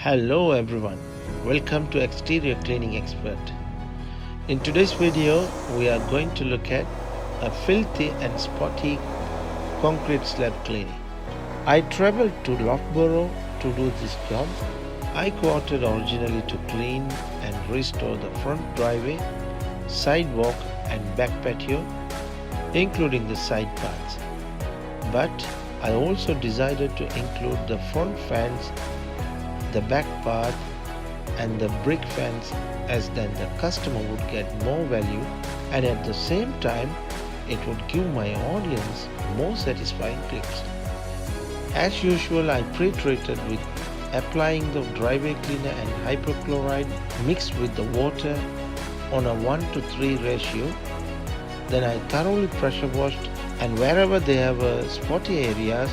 Hello everyone, welcome to Exterior Cleaning Xpert. In today's video, we are going to look at a filthy and spotty concrete slab cleaning. I traveled to Loughborough to do this job. I quoted originally to clean and restore the front driveway, sidewalk and back patio, including the side parts. But I also decided to include the front fence, the back part and the brick fence, as then the customer would get more value and at the same time it would give my audience more satisfying clicks. As usual, I pre-treated with applying the driveway cleaner and hypochlorite mixed with the water on a 1:3 ratio. Then I thoroughly pressure washed, and wherever there were spotty areas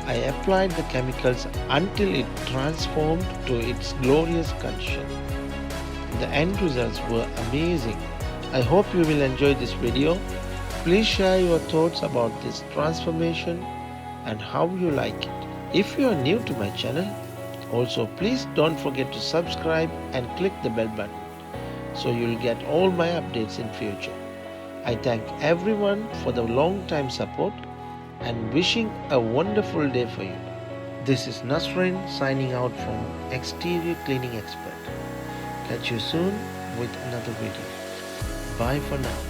I applied the chemicals until it transformed to its glorious condition. The end results were amazing. I hope you will enjoy this video. Please share your thoughts about this transformation and how you like it. If you are new to my channel, also please don't forget to subscribe and click the bell button so you'll get all my updates in future. I thank everyone for the long time support and wishing a wonderful day for you. This is Nasrin signing out from Exterior Cleaning Xpert. Catch you soon with another video. Bye for now.